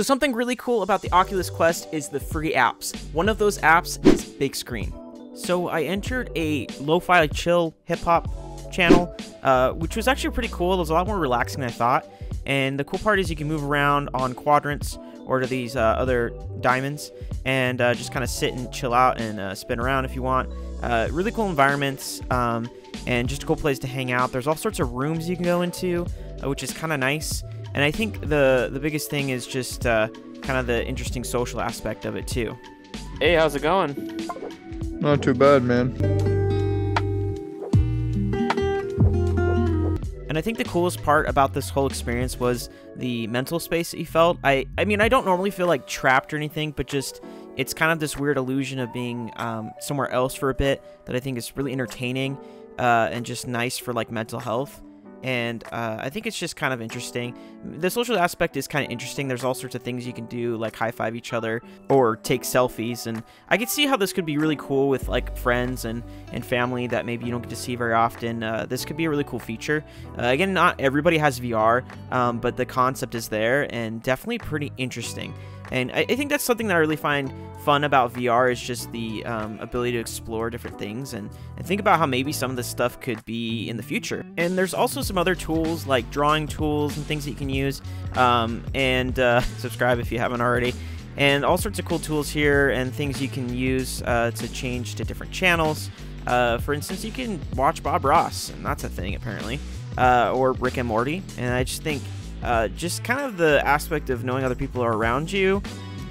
So something really cool about the Oculus Quest is the free apps. One of those apps is Big Screen. So I entered a lo-fi chill hip-hop channel, which was actually pretty cool. It was a lot more relaxing than I thought. And the cool part is you can move around on quadrants or to these other diamonds and just kind of sit and chill out and spin around if you want. Really cool environments and just a cool place to hang out. There's all sorts of rooms you can go into, which is kind of nice. And I think the biggest thing is just kind of the interesting social aspect of it too. Hey, how's it going? Not too bad, man. And I think the coolest part about this whole experience was the mental space that you felt. I mean, I don't normally feel like trapped or anything, but just it's kind of this weird illusion of being somewhere else for a bit that I think is really entertaining and just nice for like mental health. And I think it's just kind of interesting. The social aspect is kind of interesting. There's all sorts of things you can do, like high-five each other or take selfies. And I could see how this could be really cool with like friends and family that maybe you don't get to see very often. This could be a really cool feature. Again, not everybody has VR, but the concept is there and definitely pretty interesting. And I think that's something that I really find fun about VR is just the ability to explore different things and think about how maybe some of this stuff could be in the future. And there's also some other tools like drawing tools and things that you can use. Subscribe if you haven't already. And all sorts of cool tools here and things you can use to change to different channels. For instance, you can watch Bob Ross, and that's a thing apparently, or Rick and Morty. And I just think just kind of the aspect of knowing other people are around you,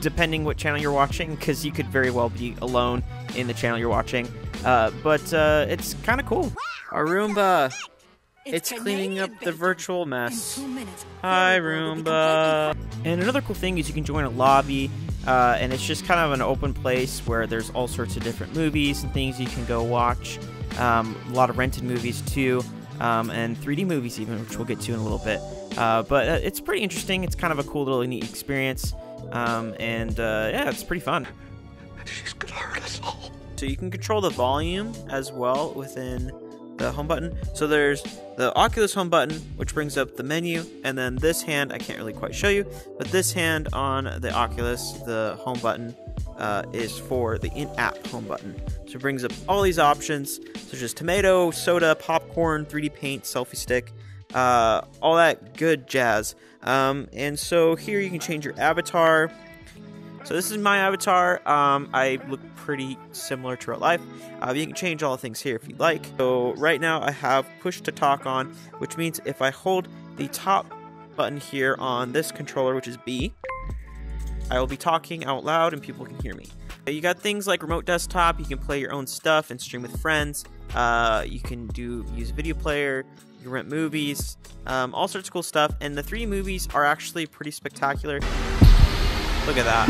depending what channel you're watching, because you could very well be alone in the channel you're watching. But it's kind of cool. Our Roomba, it's cleaning up the virtual mess. Hi, Roomba. And another cool thing is you can join a lobby, and it's just kind of an open place where there's all sorts of different movies and things you can go watch. A lot of rented movies too, and 3D movies even, which we'll get to in a little bit. But it's pretty interesting. It's kind of a cool little neat experience. Yeah, it's pretty fun. She's gonna hurt us all. So you can control the volume as well within the home button. So there's the Oculus home button, which brings up the menu, and then this hand, I can't really quite show you, but this hand on the Oculus, the home button, is for the in-app home button. So it brings up all these options, such as tomato, soda, popcorn, 3D paint, selfie stick, all that good jazz. And so here you can change your avatar. So this is my avatar. I look pretty similar to real life. You can change all the things here if you'd like. So right now I have push to talk on, which means if I hold the top button here on this controller, which is B, I will be talking out loud and people can hear me. You got things like remote desktop. You can play your own stuff and stream with friends. You can use a video player. You can rent movies, all sorts of cool stuff. And the 3D movies are actually pretty spectacular. Look at that.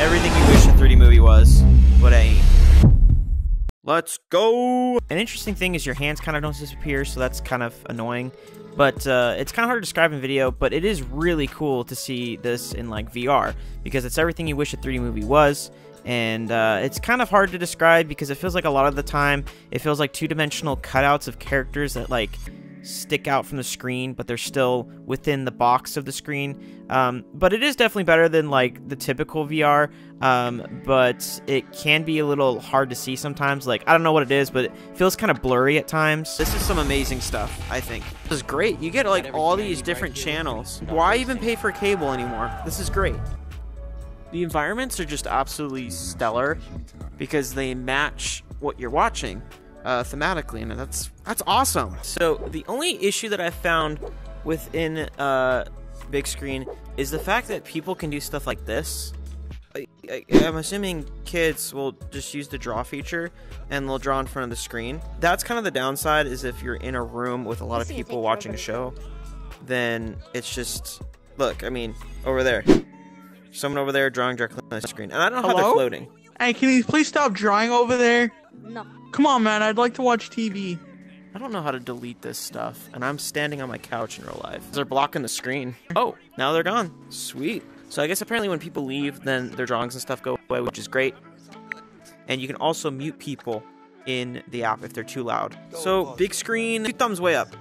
Everything you wish a 3D movie was, but ain't. Let's go! An interesting thing is your hands kind of don't disappear, so that's kind of annoying. But it's kind of hard to describe in video, but it is really cool to see this in like VR, because it's everything you wish a 3D movie was. And it's kind of hard to describe because it feels like a lot of the time it feels like two-dimensional cutouts of characters that like stick out from the screen, but they're still within the box of the screen. But it is definitely better than like the typical VR, but it can be a little hard to see sometimes. Like, I don't know what it is, but it feels kind of blurry at times. This is some amazing stuff, I think. This is great. You get like all these different channels. Why even pay for cable anymore? This is great. The environments are just absolutely stellar because they match what you're watching thematically, and that's awesome. So the only issue that I found within Big Screen is the fact that people can do stuff like this. I'm assuming kids will just use the draw feature and they'll draw in front of the screen. That's kind of the downside, is if you're in a room with a lot of people watching a show, then it's just, look, I mean, over there. Someone over there drawing directly on the screen. And I don't know how they're floating. Hey, can you please stop drawing over there? No. Come on, man. I'd like to watch TV. I don't know how to delete this stuff. And I'm standing on my couch in real life. They're blocking the screen. Oh, now they're gone. Sweet. So I guess apparently when people leave, then their drawings and stuff go away, which is great. And you can also mute people in the app if they're too loud. So Big Screen, 2 thumbs way up.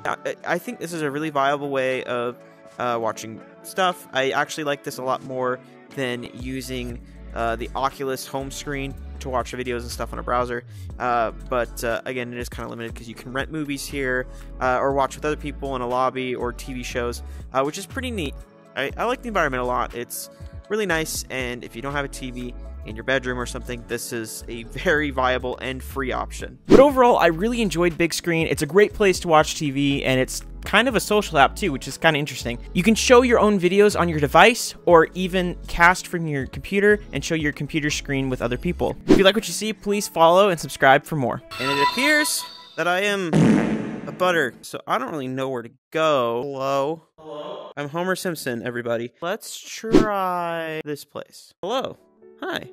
I think this is a really viable way of watching stuff. I actually like this a lot more than using the Oculus home screen to watch videos and stuff on a browser. But again, it is kind of limited because you can rent movies here or watch with other people in a lobby or TV shows, which is pretty neat. I like the environment a lot. It's really nice, and if you don't have a TV in your bedroom or something, this is a very viable and free option. But overall, I really enjoyed Big Screen. It's a great place to watch TV, and it's kind of a social app too, which is kind of interesting. You can show your own videos on your device, or even cast from your computer and show your computer screen with other people. If you like what you see, please follow and subscribe for more. And it appears that I am a butter, so I don't really know where to go. Hello? Hello? I'm Homer Simpson, everybody. Let's try this place. Hello. Hi.